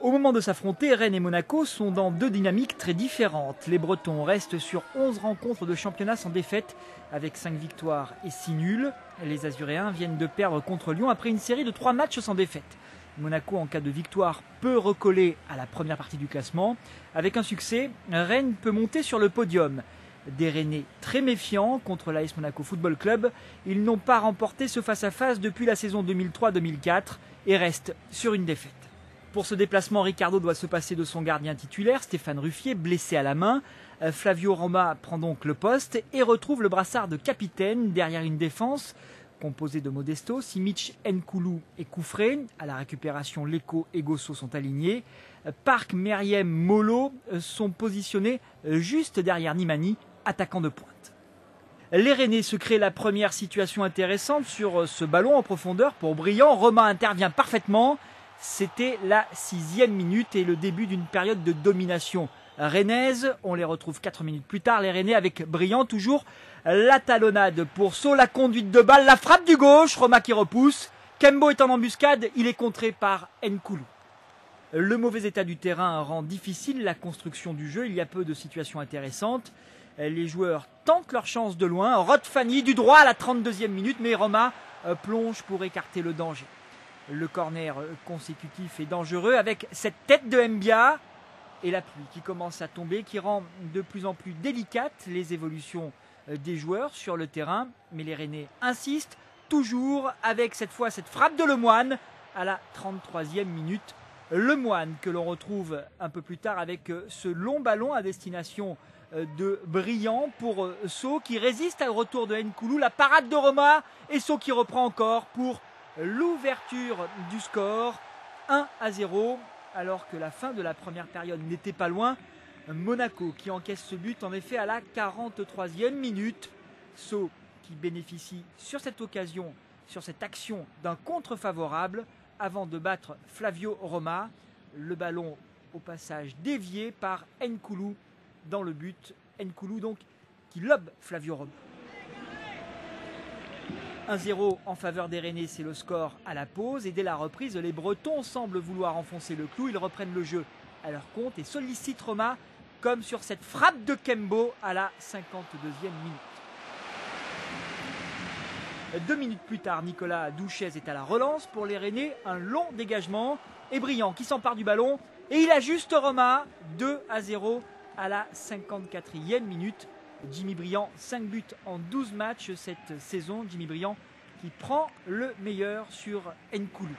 Au moment de s'affronter, Rennes et Monaco sont dans deux dynamiques très différentes. Les Bretons restent sur 11 rencontres de championnat sans défaite, avec 5 victoires et 6 nuls. Les Azuréens viennent de perdre contre Lyon après une série de 3 matchs sans défaite. Monaco, en cas de victoire, peut recoller à la première partie du classement. Avec un succès, Rennes peut monter sur le podium. Des Rennais très méfiants contre l'AS Monaco Football Club. Ils n'ont pas remporté ce face-à-face depuis la saison 2003-2004 et restent sur une défaite. Pour ce déplacement, Ricardo doit se passer de son gardien titulaire, Stéphane Ruffier, blessé à la main. Flavio Roma prend donc le poste et retrouve le brassard de capitaine derrière une défense composée de Modesto, Simic, Nkoulou et Koufré. À la récupération, Leko et Gosso sont alignés. Park, Meriem, Molo sont positionnés juste derrière Nimani, attaquant de pointe. Les Rennais se créent la première situation intéressante sur ce ballon en profondeur pour Briand. Roma intervient parfaitement. C'était la 6e minute et le début d'une période de domination rennaise. On les retrouve 4 minutes plus tard, les Rennais avec Briand toujours. La talonnade pour Sceaux, la conduite de balle, la frappe du gauche, Roma qui repousse. Kembo est en embuscade, il est contré par Nkoulou. Le mauvais état du terrain rend difficile la construction du jeu, il y a peu de situations intéressantes. Les joueurs tentent leur chance de loin. Rod Fanny du droit à la 32e minute, mais Roma plonge pour écarter le danger. Le corner consécutif est dangereux avec cette tête de Mbia et la pluie qui commence à tomber, qui rend de plus en plus délicates les évolutions des joueurs sur le terrain. Mais les Rennais insistent toujours avec cette fois cette frappe de Lemoine à la 33e minute. Lemoine que l'on retrouve un peu plus tard avec ce long ballon à destination de Briand pour Sceaux qui résiste au retour de Nkoulou. La parade de Roma et Sceaux qui reprend encore pour l'ouverture du score 1-0 alors que la fin de la première période n'était pas loin. Monaco qui encaisse ce but en effet à la 43e minute. Sceaux qui bénéficie sur cette occasion, sur cette action d'un contre favorable avant de battre Flavio Roma. Le ballon au passage dévié par Nkoulou dans le but. Nkoulou donc qui lobe Flavio Roma. 1-0 en faveur des Rennais, c'est le score à la pause. Et dès la reprise, les Bretons semblent vouloir enfoncer le clou. Ils reprennent le jeu à leur compte et sollicitent Roma, comme sur cette frappe de Kembo à la 52e minute. 2 minutes plus tard, Nicolas Douchez est à la relance pour les Rennais. Un long dégagement et Briand qui s'empare du ballon. Et il ajuste Roma 2-0 à la 54e minute. Jimmy Briand, 5 buts en 12 matchs cette saison. Jimmy Briand qui prend le meilleur sur Nkoulou.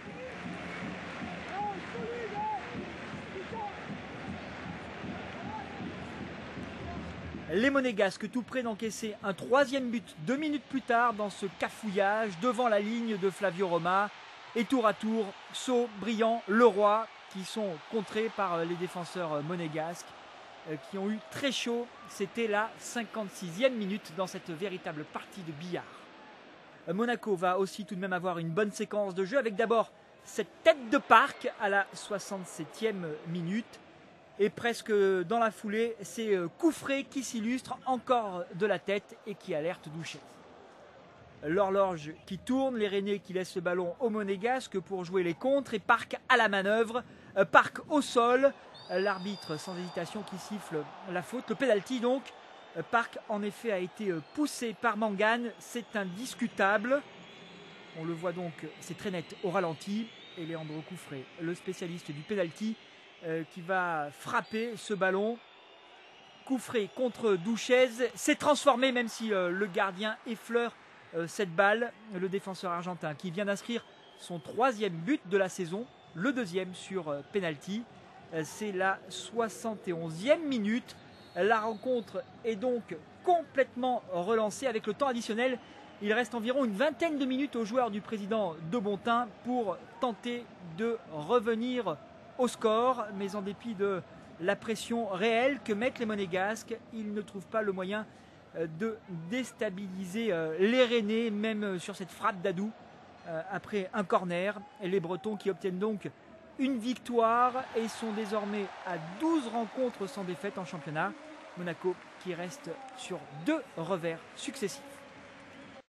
Les Monégasques tout près d'encaisser un 3e but 2 minutes plus tard dans ce cafouillage devant la ligne de Flavio Roma. Et tour à tour, Sceaux, Briand, Leroy qui sont contrés par les défenseurs monégasques qui ont eu très chaud. C'était la 56e minute dans cette véritable partie de billard. Monaco va aussi tout de même avoir une bonne séquence de jeu avec d'abord cette tête de Park à la 67e minute. Et presque dans la foulée, c'est Koufré qui s'illustre encore de la tête et qui alerte Douchez. L'horloge qui tourne, les Rennais qui laissent le ballon aux Monégasques pour jouer les contres et Park à la manœuvre. Park au sol, l'arbitre sans hésitation qui siffle la faute. Le pénalty donc, Park en effet a été poussé par Mangane, c'est indiscutable. On le voit donc, c'est très net au ralenti. Et Leandro Koufré, le spécialiste du pénalty, qui va frapper ce ballon. Koufré contre Douchez, c'est transformé même si le gardien effleure cette balle. Le défenseur argentin qui vient d'inscrire son 3e but de la saison, le 2e sur penalty. C'est la 71e minute. La rencontre est donc complètement relancée avec le temps additionnel. Il reste environ une vingtaine de minutes aux joueurs du président de Bontin pour tenter de revenir au score, mais en dépit de la pression réelle que mettent les Monégasques, ils ne trouvent pas le moyen de déstabiliser les Rennais, même sur cette frappe d'Adou après un corner. Et les Bretons qui obtiennent donc une victoire et sont désormais à 12 rencontres sans défaite en championnat. Monaco qui reste sur 2 revers successifs.